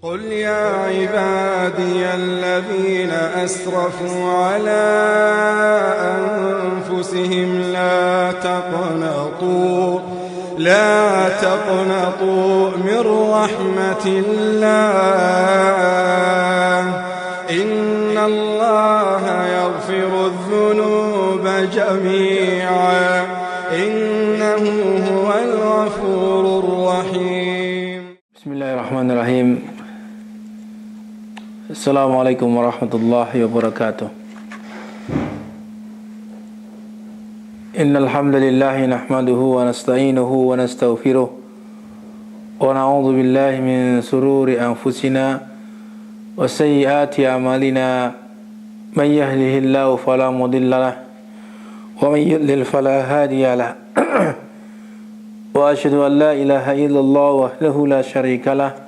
قل يا عبادي الذين أسرفوا على أنفسهم لا تقنطوا من رحمة الله إن الله يغفر الذنوب جميعا إنه هو الغفور الرحيم. بسم الله الرحمن الرحيم. Assalamualaikum warahmatullahi wabarakatuh. Innal hamdalillah nahmaduhu wa nasta'inuhu wa nastaghfiruh wa na'udzu billahi min sururi anfusina wa sayyiati a'malina man yahdihillahu fala mudilla lahu wa man yudlil fala hadiya lahu wa asyhadu an la ilaha illallah wahdahu la syarika lahu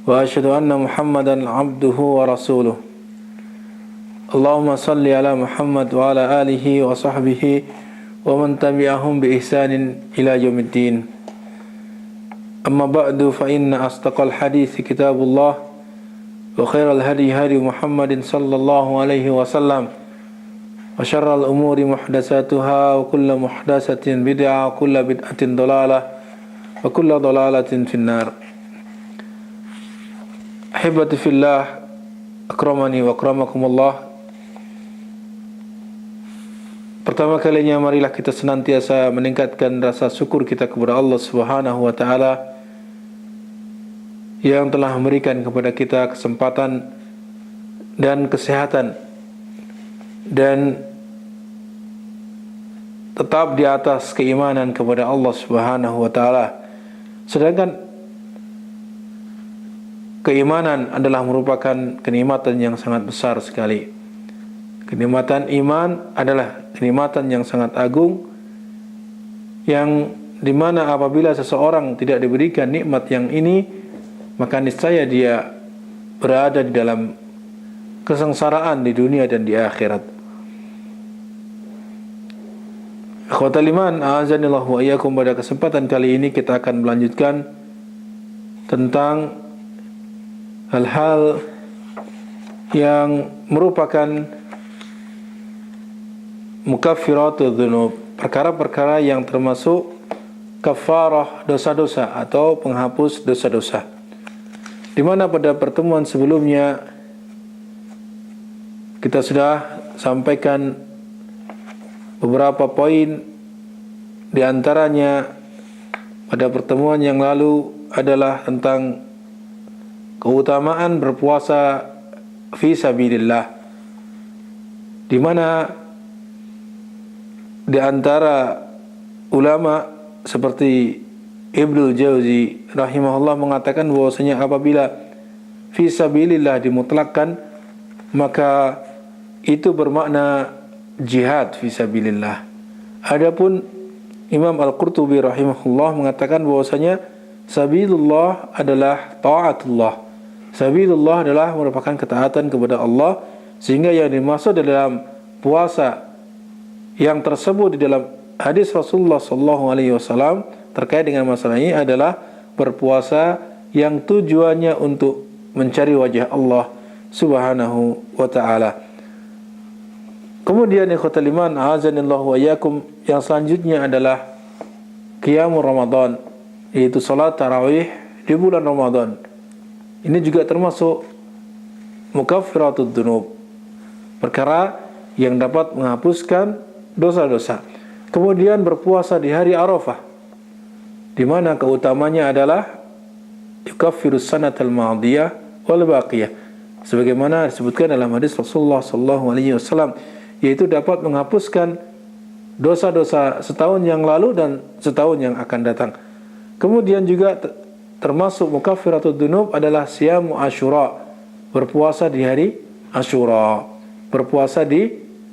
wa asyhadu anna Muhammadan abduhu wa rasuluh. Allahumma salli ala Muhammad wa ala alihi wa sahbihi wa man tabi'ahum bi ihsanin ila yaumiddin. Amma ba'du fa inna asdaqal hadits kitabullah wa khairal hadi hadi Muhammadin sallallahu alaihi wasallam wa syarral umuri muhdatsatuha wa kullu muhdatsatin bid'ah wa kullu bid'atin dhalalah wa kullu dhalalatin finnar. Ahibati fillah, akramani wa akramakumullah. Pertama kalinya marilah kita senantiasa meningkatkan rasa syukur kita kepada Allah Subhanahu wa taala yang telah memberikan kepada kita kesempatan dan kesehatan dan tetap di atas keimanan kepada Allah Subhanahu wa taala. Sedangkan keimanan adalah merupakan kenikmatan yang sangat besar sekali. Kenikmatan iman adalah kenikmatan yang sangat agung, yang dimana apabila seseorang tidak diberikan nikmat yang ini, maka niscaya dia berada di dalam kesengsaraan di dunia dan di akhirat. Akhwatal iman, a'azanillahu wa iyyakum. Pada kesempatan kali ini kita akan melanjutkan tentang hal-hal yang merupakan mukaffiratul dzunub, perkara-perkara yang termasuk kafarah dosa-dosa atau penghapus dosa-dosa. Di mana pada pertemuan sebelumnya kita sudah sampaikan beberapa poin, di antaranya pada pertemuan yang lalu adalah tentang keutamaan berpuasa fi sabilillah, di mana di antara ulama seperti Ibnul Jauzi rahimahullah mengatakan bahwasanya apabila fi sabilillah dimutlakkan, maka itu bermakna jihad fi sabilillah. Adapun Imam Al-Qurtubi rahimahullah mengatakan bahwasanya sabilullah adalah taatullah. Sabilullah adalah merupakan ketaatan kepada Allah, sehingga yang dimaksud dalam puasa yang tersebut di dalam hadis Rasulullah sallallahu alaihi wasallam terkait dengan masalah ini adalah berpuasa yang tujuannya untuk mencari wajah Allah Subhanahu wa taala. Kemudian ikhwatal iman, a'azanillahu wa iyyakum, yang selanjutnya adalah qiyamul Ramadan, yaitu salat tarawih di bulan Ramadan. Ini juga termasuk mukaffiratud dzunub, perkara yang dapat menghapuskan dosa-dosa. Kemudian berpuasa di hari Arafah, di mana keutamanya adalah yukaffirus sanatal madiyah wal baqiyah, sebagaimana disebutkan dalam hadis Rasulullah sallallahu alaihi wasallam, yaitu dapat menghapuskan dosa-dosa setahun yang lalu dan setahun yang akan datang. Kemudian juga termasuk mukaffiratud dzunub adalah siyamu Asyura, berpuasa di hari Asyura. Berpuasa di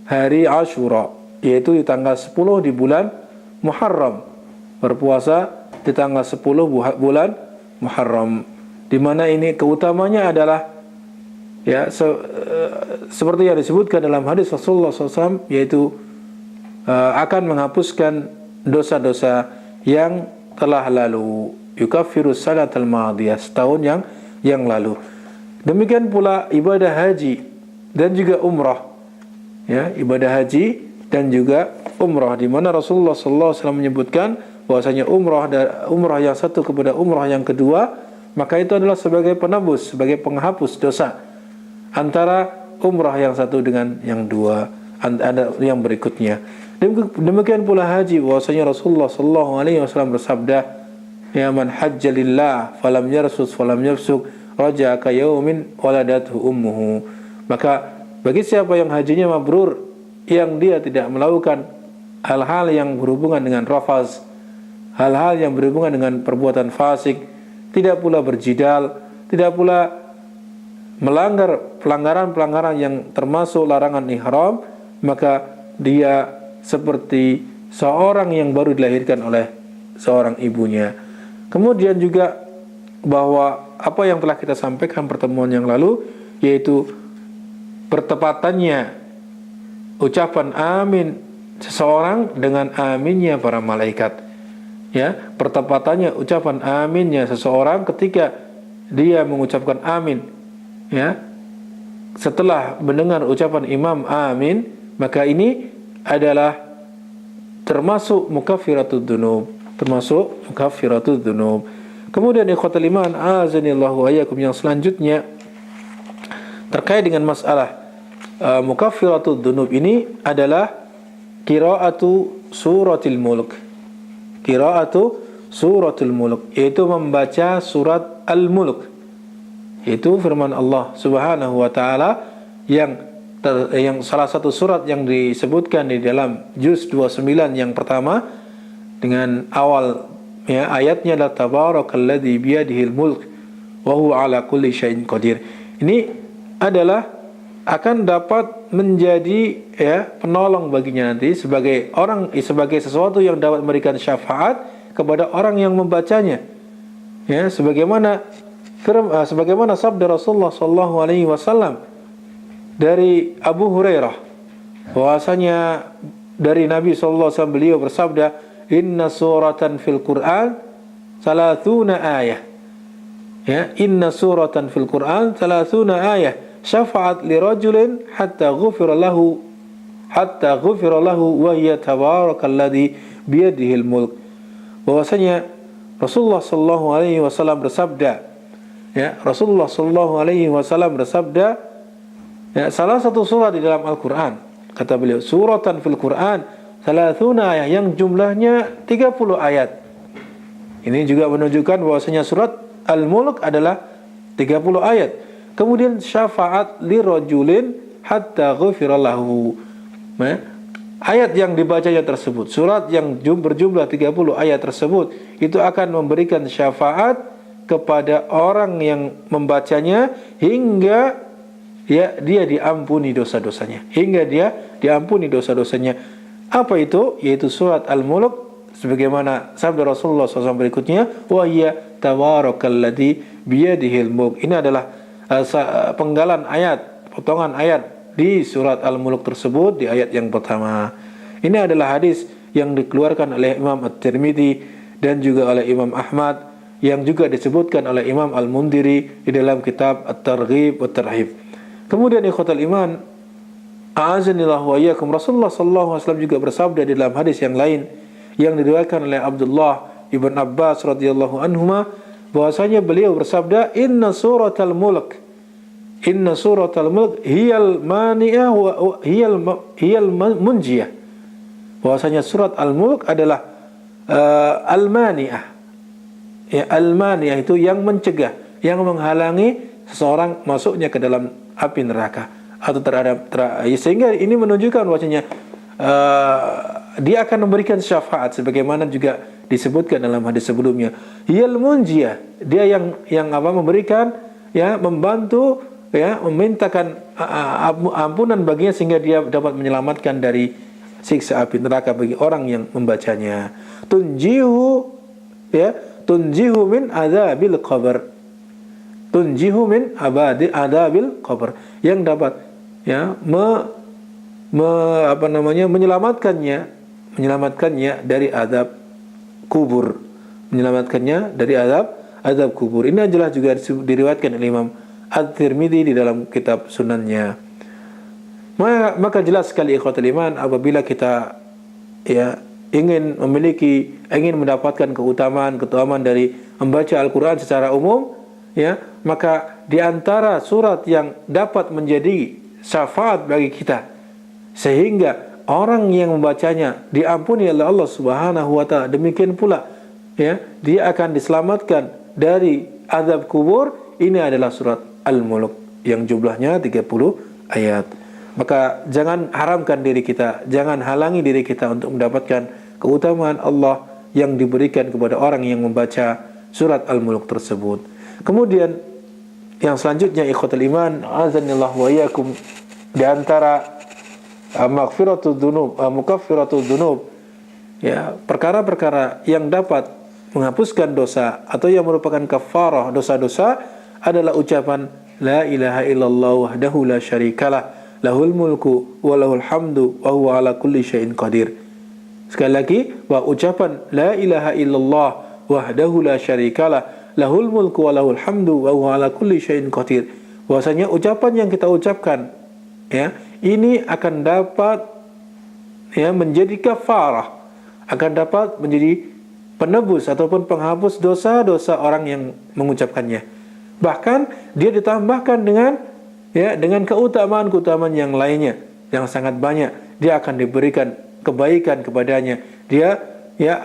hari Asyura, yaitu di tanggal 10 di bulan Muharram. Berpuasa di tanggal 10 bulan Muharram, di mana ini keutamanya adalah seperti yang disebutkan dalam hadis Rasulullah SAW, yaitu akan menghapuskan dosa-dosa yang telah lalu. Yukaffirus sanatal madiyah, setahun yang lalu. Demikian pula ibadah haji dan juga umrah. Ya, ibadah haji dan juga umrah, di mana Rasulullah sallallahu alaihi wasallam menyebutkan bahwasanya umrah yang satu kepada umrah yang kedua, maka itu adalah sebagai penebus, sebagai penghapus dosa antara umrah yang satu dengan yang dua, yang berikutnya. Demikian pula haji, bahwasanya Rasulullah sallallahu alaihi wasallam bersabda, "Ya man hajja lillah falam yarsus falam yafsuk raja'a ka yaumin waladathu ummuhu." Maka bagi siapa yang hajinya mabrur, yang dia tidak melakukan hal-hal yang berhubungan dengan rafaz, hal-hal yang berhubungan dengan perbuatan fasik, tidak pula berjidal, tidak pula melanggar pelanggaran-pelanggaran yang termasuk larangan ihram, maka dia seperti seorang yang baru dilahirkan oleh seorang ibunya. Kemudian juga bahwa apa yang telah kita sampaikan pertemuan yang lalu, yaitu bertepatannya ucapan amin seseorang dengan aminnya para malaikat. Ya, pertepatannya ucapan aminnya seseorang ketika dia mengucapkan amin, ya, setelah mendengar ucapan imam amin, maka ini adalah termasuk mukaffiratud dzunub, Kemudian ikhwatul iman azanillahu wa iyyakum, yang selanjutnya terkait dengan masalah mukaffiratud dzunub ini adalah qiraatu suratul mulk. Yaitu membaca surat Al-Mulk. Itu firman Allah Subhanahu wa taala yang salah satu surat yang disebutkan di dalam juz 29 yang pertama, dengan awal ya ayatnya la tabarakalladzi biyadihil mulk wa huwa ala kulli syai'in qadir. Ini adalah akan dapat menjadi ya penolong baginya nanti sebagai sesuatu yang dapat memberikan syafaat kepada orang yang membacanya. Ya, sebagaimana sabda Rasulullah sallallahu alaihi wasallam dari Abu Hurairah, bahwasanya dari Nabi sallallahu alaihi wasallam, beliau bersabda, "Inna suratan fil Qur'an 30 ayah." Ya, inna suratan fil Qur'an 30 ayah syafa'at li rajulin hatta ghufira lahu wa hiya tabarakalladzi biyadihil mulk. Bahwasanya Rasulullah sallallahu alaihi wasallam bersabda, ya, ya, salah satu surah di dalam Al-Qur'an, kata beliau, suratan fil Qur'an 30 ayat, yang jumlahnya 30 ayat. Ini juga menunjukkan bahwasanya surat Al-Mulk adalah 30 ayat. Kemudian syafaat li rajulin hatta ghufira lahu. Ayat yang dibacanya tersebut, surat yang berjumlah 30 ayat tersebut, itu akan memberikan syafaat kepada orang yang membacanya hingga ya dia diampuni dosa-dosanya. Apa itu? Yaitu surat Al-Mulk, sebagaimana sabda Rasulullah SAW berikutnya, wa hiya tabarakalladzi biyadihil mulk. Ini adalah penggalan ayat, potongan ayat di surat Al-Mulk tersebut di ayat yang pertama. Ini adalah hadis yang dikeluarkan oleh Imam At-Tirmidzi dan juga oleh Imam Ahmad, yang juga disebutkan oleh Imam Al-Mundhiri di dalam kitab At-Targhib wa Tarhib. Kemudian ikhwatul iman a'azanillahu wa iyyakum, Rasulullah sallallahu alaihi wasallam juga bersabda di dalam hadis yang lain yang diriwayatkan oleh Abdullah ibn Abbas radhiyallahu anhuma, bahwasanya beliau bersabda, inna suratal mulk hiyal mani'ah wa hiyal munjiyah. Bahwasanya surat Al-Mulk adalah al-mani'ah. Ya, al-mani'ah itu yang mencegah, yang menghalangi seseorang masuknya ke dalam api neraka atau sehingga ini menunjukkan bahwasanya dia akan memberikan syafaat sebagaimana juga disebutkan dalam hadis sebelumnya. Hiyal munjiyah, dia yang memberikan, ya, membantu, ya, memintakan ampunan baginya sehingga dia dapat menyelamatkan dari siksa api neraka bagi orang yang membacanya. Tunjihu min adzabil qabr. Yang dapat, ya, menyelamatkannya dari azab kubur, azab kubur. Ini adalah juga diriwayatkan oleh Imam At-Tirmidzi di dalam kitab sunannya. Maka jelas sekali ikhwatul iman, apabila kita ingin mendapatkan keutamaan dari membaca Al-Quran secara umum, maka di antara surat yang dapat menjadi syafaat bagi kita sehingga orang yang membacanya diampuni oleh Allah Subhanahu wa taala, demikian pula dia akan diselamatkan dari azab kubur, ini adalah surat Al-Mulk yang jumlahnya 30 ayat. Maka jangan haramkan diri kita, jangan halangi diri kita untuk mendapatkan keutamaan Allah yang diberikan kepada orang yang membaca surat Al-Mulk tersebut. Kemudian yang selanjutnya ikhwatul iman, azanillah wa iyyakum, di antara maghfiratul dzunub, mukaffiratul dzunub, perkara-perkara yang dapat menghapuskan dosa atau yang merupakan kafarah dosa-dosa adalah ucapan la ilaha illallah wahdahu la syarikalah lahul mulku wa lahul hamdu wa huwa ala kulli syai'in qadir. Sekali lagi, bahwa ucapan la ilaha illallah wahdahu la syarikalah lahul mulku wa lahul hamdu wa huwa ala kulli syai'in qadir. Bahwasanya ucapan yang kita ucapkan ini akan dapat menjadi kafarah, akan dapat menjadi penebus ataupun penghapus dosa-dosa orang yang mengucapkannya. Bahkan dia ditambahkan dengan keutamaan-keutamaan yang lainnya yang sangat banyak. Dia akan diberikan kebaikan kepadanya. Dia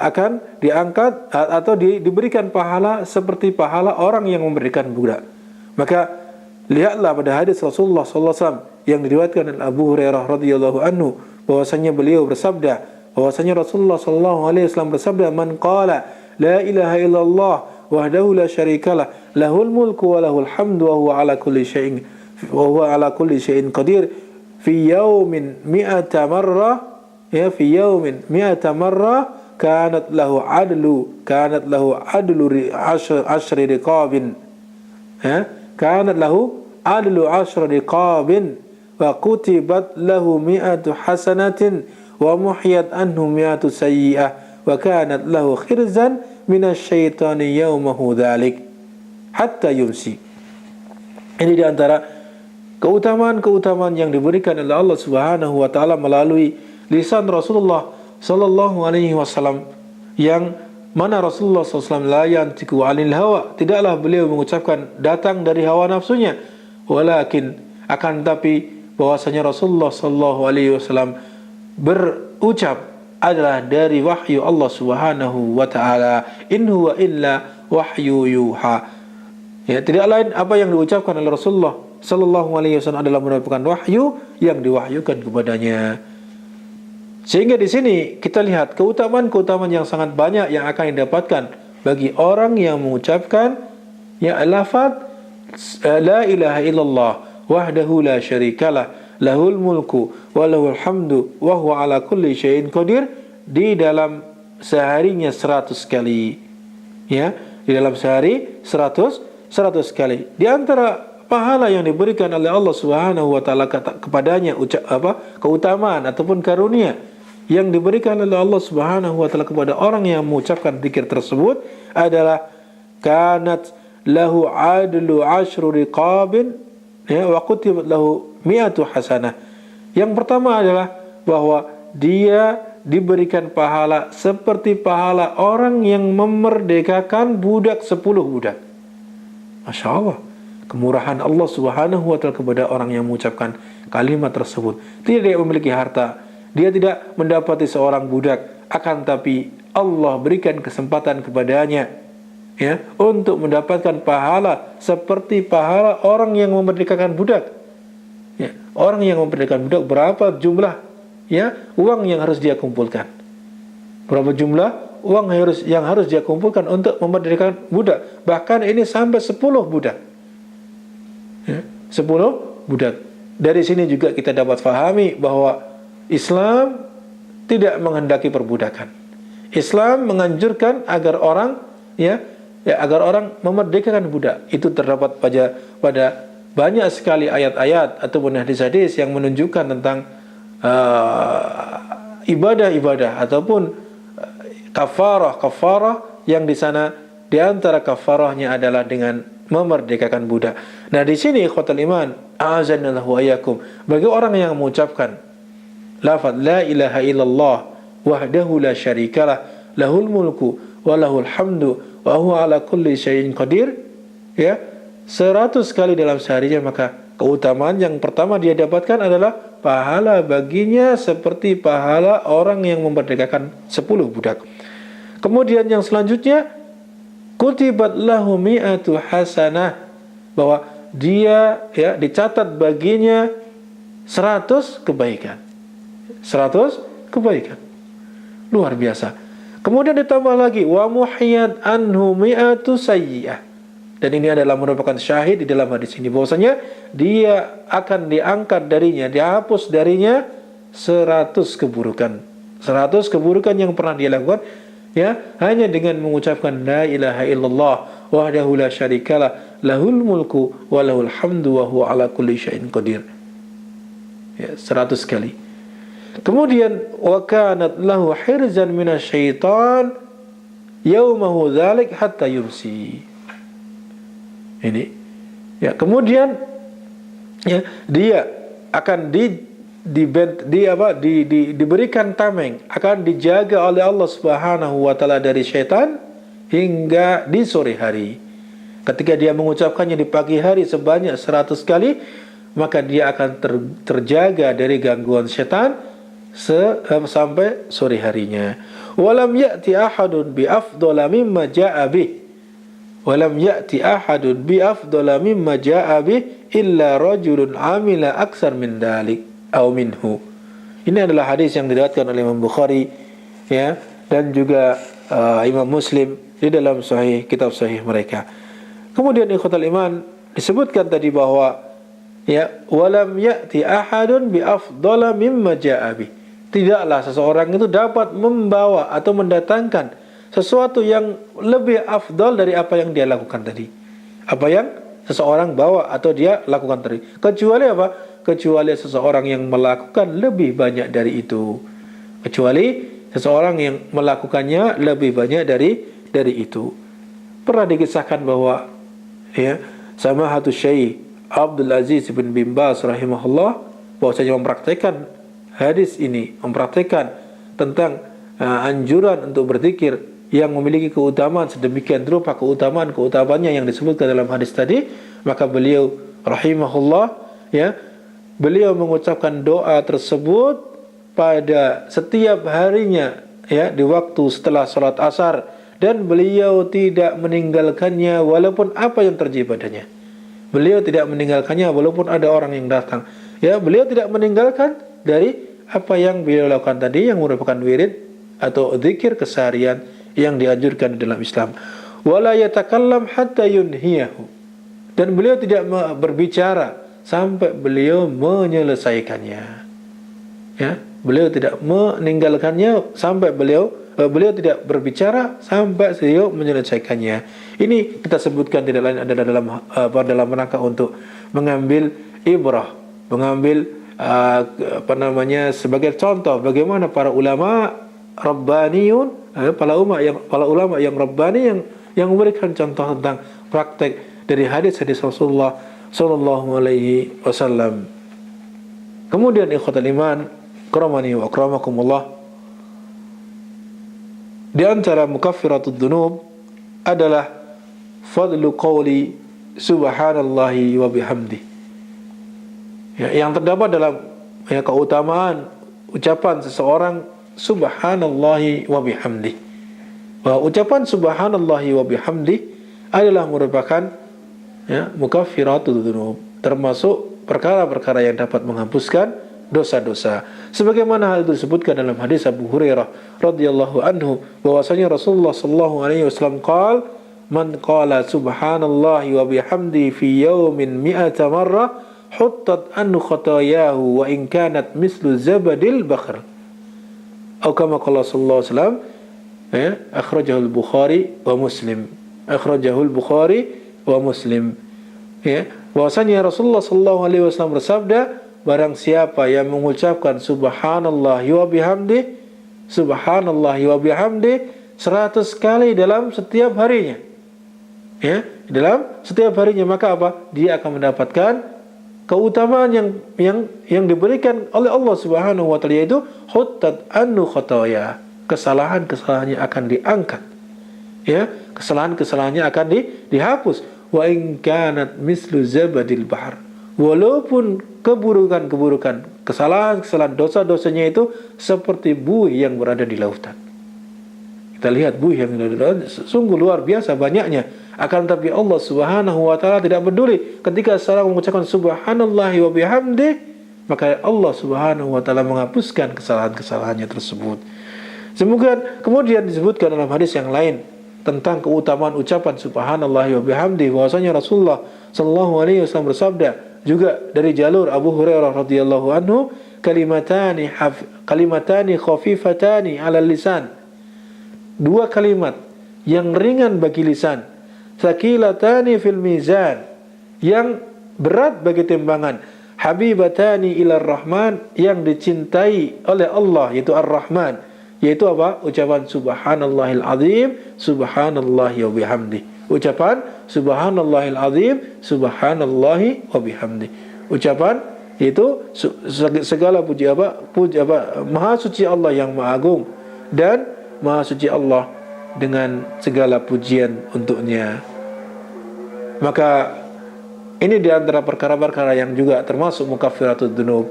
akan diangkat atau diberikan pahala seperti pahala orang yang memberikan budak. Maka lihatlah pada hadis Rasulullah SAW yang diriwayatkan oleh Abu Hurairah radhiyallahu anhu, bahwasanya beliau bersabda, bahwasanya Rasulullah SAW bersabda, man qala la ilaha illallah wahdahu la syarikalah lahul mulku wa lahul hamdu wa huwa ala kulli syai'in qadir fi yawmin mi'ata marrah fi yawmin mi'ata marrah kanat lahu adlu ashri riqabin kanat lahu adlu ashri riqabin wa kutibat lahu mi'atu hasanatin wa muhiyat anhu mi'atu sayyi'ah wa kanat lahu khirzan minasyaitani yaumahu dzalik hatta yumsi. Ini di antara keutamaan-keutamaan yang diberikan oleh Allah Subhanahu wa taala melalui lisan Rasulullah sallallahu alaihi wasallam, yang mana Rasulullah SAW la yantiqu 'anil hawa, tidaklah beliau mengucapkan datang dari hawa nafsunya, walakin akan tapi bahwasanya Rasulullah sallallahu alaihi wasallam berucap adalah dari wahyu Allah Subhanahu wa taala, in huwa illa wahyu yuha. Tidak lain apa yang diucapkan oleh Rasulullah sallallahu alaihi wasallam adalah merupakan wahyu yang diwahyukan kepadanya. Sehingga di sini kita lihat keutamaan-keutamaan yang sangat banyak yang akan didapatkan bagi orang yang mengucapkan lafaz la ilaha illallah wahdahu la syarikalah lahul mulku wa lahul hamdu wa huwa ala kulli syai'in qadir di dalam seharinya 100 kali. Di dalam sehari 100 kali. Di antara pahala yang diberikan oleh Allah Subhanahu wa taala kepadanya keutamaan ataupun karunia yang diberikan oleh Allah Subhanahu wa taala kepada orang yang mengucapkan zikir tersebut adalah kanat lahu adlu ashru riqabin wa kutibat lahu mi'atu hasanah. Yang pertama adalah bahwa dia diberikan pahala seperti pahala orang yang memerdekakan budak 10 budak. Masya Allah, kemurahan Allah Subhanahu wa ta'ala kepada orang yang mengucapkan kalimat tersebut. Tidak dia memiliki harta, dia tidak mendapati seorang budak, akan tapi Allah berikan kesempatan kepadanya untuk mendapatkan pahala seperti pahala orang yang memerdekakan budak. Orang yang memerdekakan budak, berapa jumlah uang yang harus dia kumpulkan? Berapa jumlah uang yang harus dia kumpulkan untuk memerdekakan budak? Bahkan ini sampai 10 budak. 10 budak. Dari sini juga kita dapat fahami bahwa Islam tidak menghendaki perbudakan. Islam menganjurkan agar orang agar orang memerdekakan budak. Itu terdapat pada banyak sekali ayat-ayat ataupun hadis-hadis yang menunjukkan tentang ibadah-ibadah ataupun kafarah yang di sana di antara kafarahnya adalah dengan memerdekakan budak. Nah, di sini ikhwatul iman, a'azanallahu wa iyyakum, bagi orang yang mengucapkan lafaz la ilaha illallah wahdahu la syarikalah lahul mulku wa lahul hamdu wa huwa ala kulli syai'in qadir, ya, 100 kali dalam seharinya, maka keutamaan yang pertama dia dapatkan adalah pahala baginya seperti pahala orang yang memerdekakan 10 budak. Kemudian yang selanjutnya, kutibat lahu mi'atu hasanah, bahwa dia, ya, dicatat baginya 100 kebaikan. 100 kebaikan. Luar biasa. Kemudian ditambah lagi wa muhiyat anhu mi'atu sayyi'ah. Dan ini adalah merupakan syahid di dalam hadis ini, bahwasanya dia akan diangkat darinya, dihapus darinya 100 keburukan. 100 keburukan yang pernah dia lakukan, ya, hanya dengan mengucapkan la ilaha illallah wahdahu la syarikalah lahul mulku wa lahul hamdu wa huwa ala kulli syai'in qadir. Ya, 100 kali. Kemudian wa kanat lahu hirzan minasyaitan yaumahu dzalik hatta yumsi. Ini, ya, kemudian, ya, dia akan diberikan tameng, akan dijaga oleh Allah Subhanahu wa taala dari syaitan hingga di sore hari. Ketika dia mengucapkannya di pagi hari sebanyak 100 kali, maka dia akan terjaga dari gangguan syaitan sampai sore harinya. Walam ya'ti ahadun bi afdhala mimma ja'a bih. Walam ya'ti ahadun bi afdhala mimma ja'a bih illa rajulun amila aksar min dalik au minhu. Ini adalah hadis yang diriwayatkan oleh Imam Bukhari, ya, dan juga Imam Muslim di dalam kitab sahih mereka. Kemudian ikhwatul iman, disebutkan tadi bahwa, ya, walam ya'ti ahadun bi afdhala mimma ja'a bih. Tidaklah seseorang itu dapat membawa atau mendatangkan sesuatu yang lebih afdal dari apa yang dia lakukan tadi. Apa yang seseorang bawa atau dia lakukan tadi. Kecuali apa? Kecuali seseorang yang melakukan lebih banyak dari itu. Kecuali seseorang yang melakukannya lebih banyak dari itu. Pernah dikisahkan bahwa, ya, Samahatul Syekh Abdul Aziz bin Baz rahimahullah, bahwasanya mempraktikkan hadis ini, mempraktikkan tentang anjuran untuk berzikir yang memiliki keutamaan sedemikian rupa, keutamaannya yang disebutkan dalam hadis tadi, maka beliau rahimahullah, ya, beliau mengucapkan doa tersebut pada setiap harinya, ya, di waktu setelah salat asar, dan beliau tidak meninggalkannya walaupun apa yang terjadi padanya. Beliau tidak meninggalkannya walaupun ada orang yang datang. Ya, beliau tidak meninggalkan dari apa yang beliau lakukan tadi, yang merupakan wirid atau zikir keseharian yang dianjurkan dalam Islam. Wala yatakallam hatta yunhiyahu. Dan beliau tidak berbicara sampai beliau menyelesaikannya. Ya, beliau tidak meninggalkannya sampai beliau tidak berbicara sampai beliau menyelesaikannya. Ini kita sebutkan tidak lain adalah dalam rangka untuk mengambil ibrah, mengambil sebagai contoh bagaimana para ulama rabbaniyun, para ulama yang rabbani yang memberikan contoh tentang praktek dari hadis-hadis Rasulullah sallallahu alaihi wasallam. Kemudian ikhwatul iman, karamani wa akramakumullah, di antara mukaffiratud dzunub adalah fadlu qawli subhanallahi wa bihamdi. Ya, yang terdapat dalam, ya, keutamaan ucapan seseorang subhanallahi wa bihamdi. Bahwa ucapan subhanallahi wa bihamdi adalah merupakan, ya, mukaffiratul dzunub, termasuk perkara-perkara yang dapat menghapuskan dosa-dosa. Sebagaimana hal itu disebutkan dalam hadis Abu Hurairah radhiyallahu anhu, bahwasanya Rasulullah sallallahu alaihi wasallam qaal, man qala subhanallahi wa bihamdi fi yawmin mi'ata marrah huttat anhu khatayahu wa in kanat mislu zabadil bakhr. Atau kama qala sallallahu alaihi wasallam, ya, akhrajahu al-Bukhari wa Muslim. Akhrajahu al-Bukhari wa Muslim. Ya, bahwasanya Rasulullah sallallahu alaihi wasallam bersabda, barang siapa yang mengucapkan subhanallahi wa bihamdi 100 kali dalam setiap harinya, ya, dalam setiap harinya, maka apa? Dia akan mendapatkan keutamaan yang diberikan oleh Allah Subhanahu wa taala, yaitu huttat annu khotoya. Kesalahan-kesalahannya akan diangkat. Ya, kesalahan-kesalahannya akan dihapus. Wa in kanat mislu zabadil bahr. Walaupun keburukan-keburukan, kesalahan-kesalahan, dosa-dosanya itu seperti buih yang berada di lautan. Kita lihat buih yang berada di lautan sungguh luar biasa banyaknya. Akan tetapi Allah Subhanahu wa taala tidak peduli ketika seorang mengucapkan subhanallahi wa bihamdi, maka Allah Subhanahu wa taala menghapuskan kesalahan-kesalahannya tersebut. Semoga kemudian disebutkan dalam hadis yang lain tentang keutamaan ucapan subhanallahi wa bihamdi, bahwasanya Rasulullah sallallahu alaihi wasallam bersabda juga dari jalur Abu Hurairah radhiyallahu anhu, kalimatani khafifatani 'ala lisan. Dua kalimat yang ringan bagi lisan, tsaqilatani fil mizan, yang berat bagi timbangan, habibatani ilar rahman, yang dicintai oleh Allah, yaitu ar-Rahman, yaitu apa? Ucapan subhanallahil azim, subhanallahi wa bihamdi. Ucapan subhanallahil azim, subhanallahi wa bihamdi. Ucapan itu segala puji maha suci Allah yang maha agung, dan maha suci Allah dengan segala pujian untuknya. Maka ini di antara perkara-perkara yang juga termasuk mukaffiratud dzunub.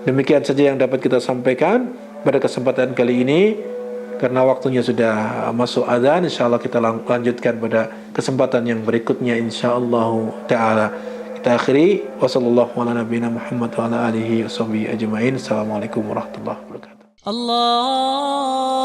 Demikian saja yang dapat kita sampaikan pada kesempatan kali ini, karena waktunya sudah masuk adzan. Insyaallah kita lanjutkan pada kesempatan yang berikutnya insyaallah taala. Kita akhiri wasallallahu ala nabiyina Muhammad wa ala alihi washabihi ajmain. Assalamualaikum warahmatullahi wabarakatuh. Allah